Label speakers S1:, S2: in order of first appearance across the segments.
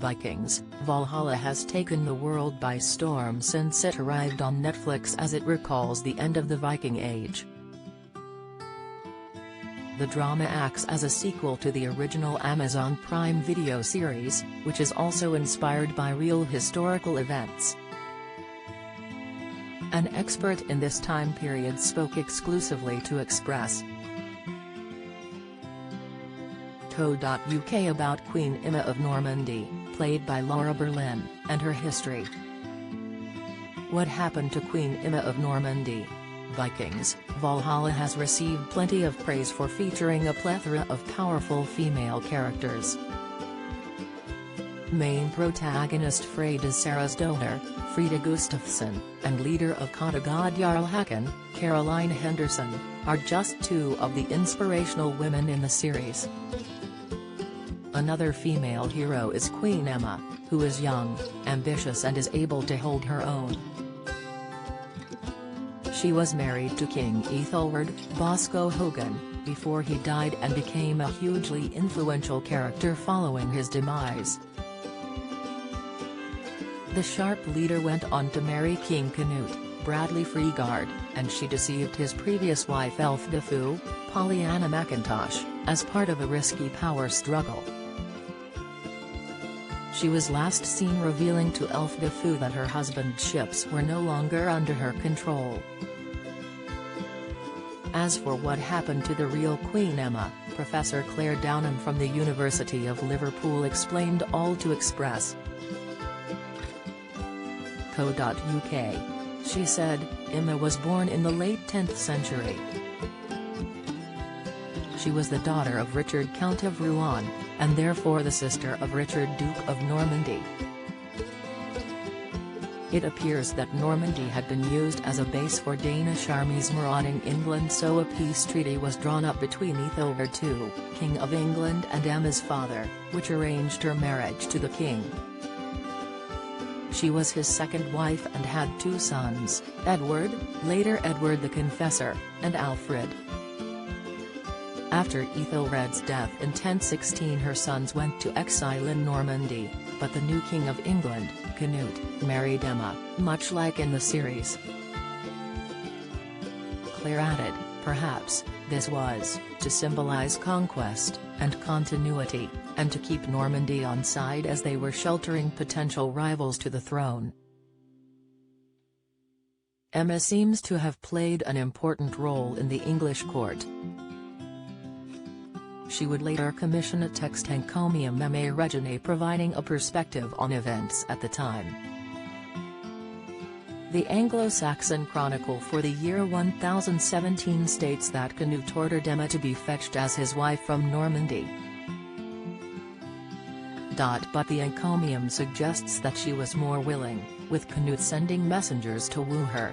S1: Vikings, Valhalla has taken the world by storm since it arrived on Netflix, as it recalls the end of the Viking Age. The drama acts as a sequel to the original Amazon Prime Video series, which is also inspired by real historical events. An expert in this time period spoke exclusively to Express. Co.uk about Queen Emma of Normandy, played by Laura Berlin, and her history. What happened to Queen Emma of Normandy? Vikings, Valhalla has received plenty of praise for featuring a plethora of powerful female characters. Main protagonist Freyja Sarasdottir, Frida Gustafsson, and leader of Kattegat Jarl Håkon, Caroline Henderson, are just two of the inspirational women in the series. Another female hero is Queen Emma, who is young, ambitious and is able to hold her own. She was married to King Ethelred, Bosco Hogan, before he died, and became a hugely influential character following his demise. The sharp leader went on to marry King Canute, Bradley Freegard, and she deceived his previous wife Elfdefu, Pollyanna McIntosh, as part of a risky power struggle. She was last seen revealing to Elfdefu that her husband's ships were no longer under her control. As for what happened to the real Queen Emma, Professor Claire Downham from the University of Liverpool explained all to Express. Co.uk. She said, Emma was born in the late 10th century. She was the daughter of Richard Count of Rouen, and therefore the sister of Richard Duke of Normandy. It appears that Normandy had been used as a base for Danish armies marauding England, so a peace treaty was drawn up between Ethelred II, King of England, and Emma's father, which arranged her marriage to the king. She was his second wife and had two sons, Edward, later Edward the Confessor, and Alfred. After Ethelred's death in 1016, her sons went to exile in Normandy, but the new King of England, Canute, married Emma, much like in the series. Claire added, perhaps, this was, to symbolize conquest, and continuity, and to keep Normandy on side as they were sheltering potential rivals to the throne. Emma seems to have played an important role in the English court. She would later commission a text encomium Emmae Reginae, providing a perspective on events at the time. The Anglo-Saxon Chronicle for the year 1017 states that Canute ordered Emma to be fetched as his wife from Normandy. But the encomium suggests that she was more willing, with Canute sending messengers to woo her.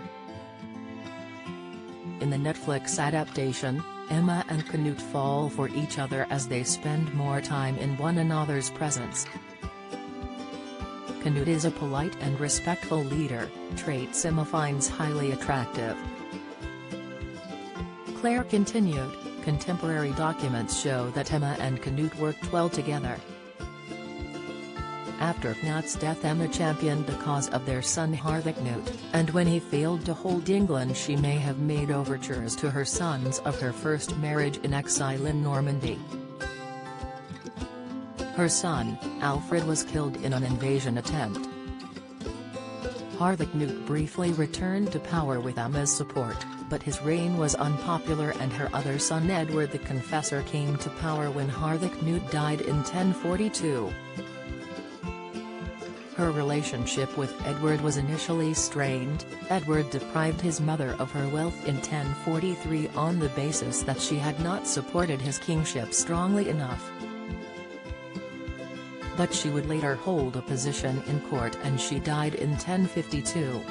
S1: In the Netflix adaptation, Emma and Canute fall for each other as they spend more time in one another's presence. Canute is a polite and respectful leader, traits Emma finds highly attractive. Claire continued, contemporary documents show that Emma and Canute worked well together. After Cnut's death, Emma championed the cause of their son Harthacnut, and when he failed to hold England, she may have made overtures to her sons of her first marriage in exile in Normandy. Her son, Alfred, was killed in an invasion attempt. Harthacnut briefly returned to power with Emma's support, but his reign was unpopular and her other son Edward the Confessor came to power when Harthacnut died in 1042. Her relationship with Edward was initially strained. Edward deprived his mother of her wealth in 1043 on the basis that she had not supported his kingship strongly enough. But she would later hold a position in court and she died in 1052.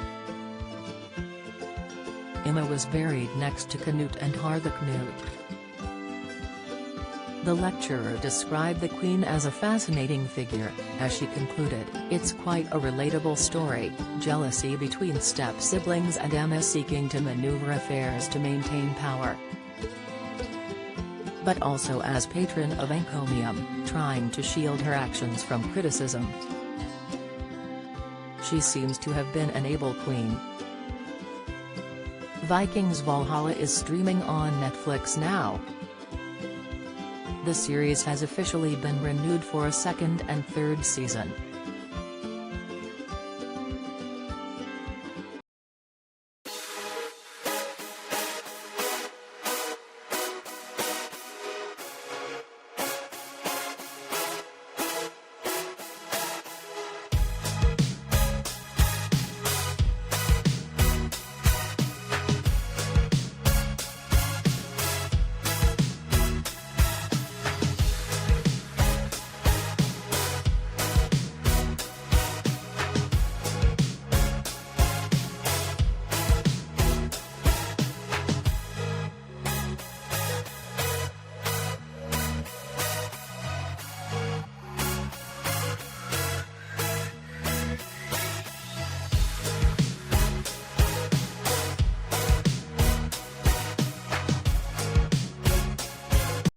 S1: Emma was buried next to Canute and Harthacnut. The lecturer described the Queen as a fascinating figure, as she concluded, it's quite a relatable story, jealousy between step-siblings and Emma seeking to maneuver affairs to maintain power. but also as patron of encomium, trying to shield her actions from criticism. She seems to have been an able queen. Vikings Valhalla is streaming on Netflix now. The series has officially been renewed for a second and third season.